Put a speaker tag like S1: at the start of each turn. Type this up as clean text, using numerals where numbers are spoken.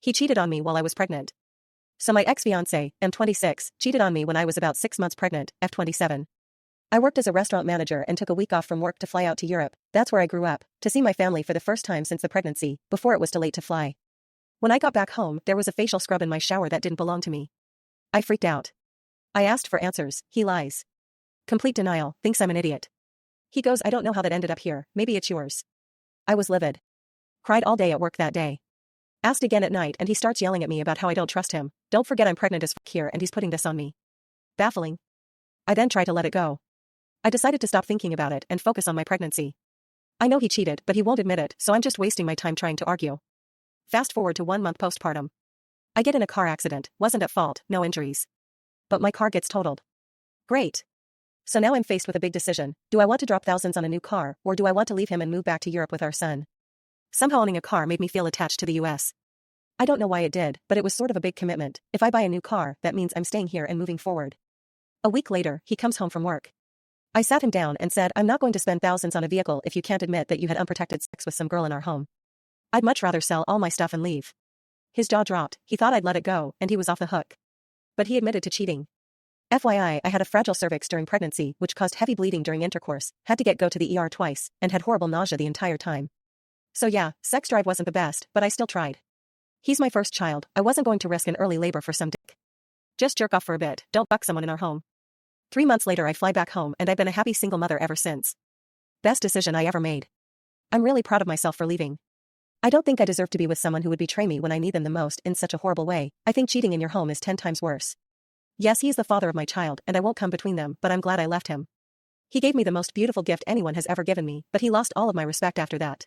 S1: He cheated on me while I was pregnant. So my ex-fiancé, M26, cheated on me when I was about 6 months pregnant, F27. I worked as a restaurant manager and took a week off from work to fly out to Europe. That's where I grew up, to see my family for the first time since the pregnancy, before it was too late to fly. When I got back home, there was a facial scrub in my shower that didn't belong to me. I freaked out. I asked for answers. He lies. Complete denial, thinks I'm an idiot. He goes, I don't know how that ended up here, maybe it's yours. I was livid. Cried all day at work that day. Asked again at night and he starts yelling at me about how I don't trust him. Don't forget I'm pregnant as f here and he's putting this on me. Baffling. I then tried to let it go. I decided to stop thinking about it and focus on my pregnancy. I know he cheated, but he won't admit it, so I'm just wasting my time trying to argue. Fast forward to 1 month postpartum. I get in a car accident, wasn't at fault, no injuries. But my car gets totaled. Great. So now I'm faced with a big decision. Do I want to drop thousands on a new car, or do I want to leave him and move back to Europe with our son? Somehow owning a car made me feel attached to the US. I don't know why it did, but it was sort of a big commitment. If I buy a new car, that means I'm staying here and moving forward. A week later, he comes home from work. I sat him down and said, I'm not going to spend thousands on a vehicle if you can't admit that you had unprotected sex with some girl in our home. I'd much rather sell all my stuff and leave. His jaw dropped, he thought I'd let it go, and he was off the hook. But he admitted to cheating. FYI, I had a fragile cervix during pregnancy, which caused heavy bleeding during intercourse, had to go to the ER twice, and had horrible nausea the entire time. So yeah, sex drive wasn't the best, but I still tried. He's my first child, I wasn't going to risk an early labor for some dick. Just jerk off for a bit, don't fuck someone in our home. 3 months later I fly back home and I've been a happy single mother ever since. Best decision I ever made. I'm really proud of myself for leaving. I don't think I deserve to be with someone who would betray me when I need them the most in such a horrible way. I think cheating in your home is 10 times worse. Yes, he is the father of my child and I won't come between them, but I'm glad I left him. He gave me the most beautiful gift anyone has ever given me, but he lost all of my respect after that.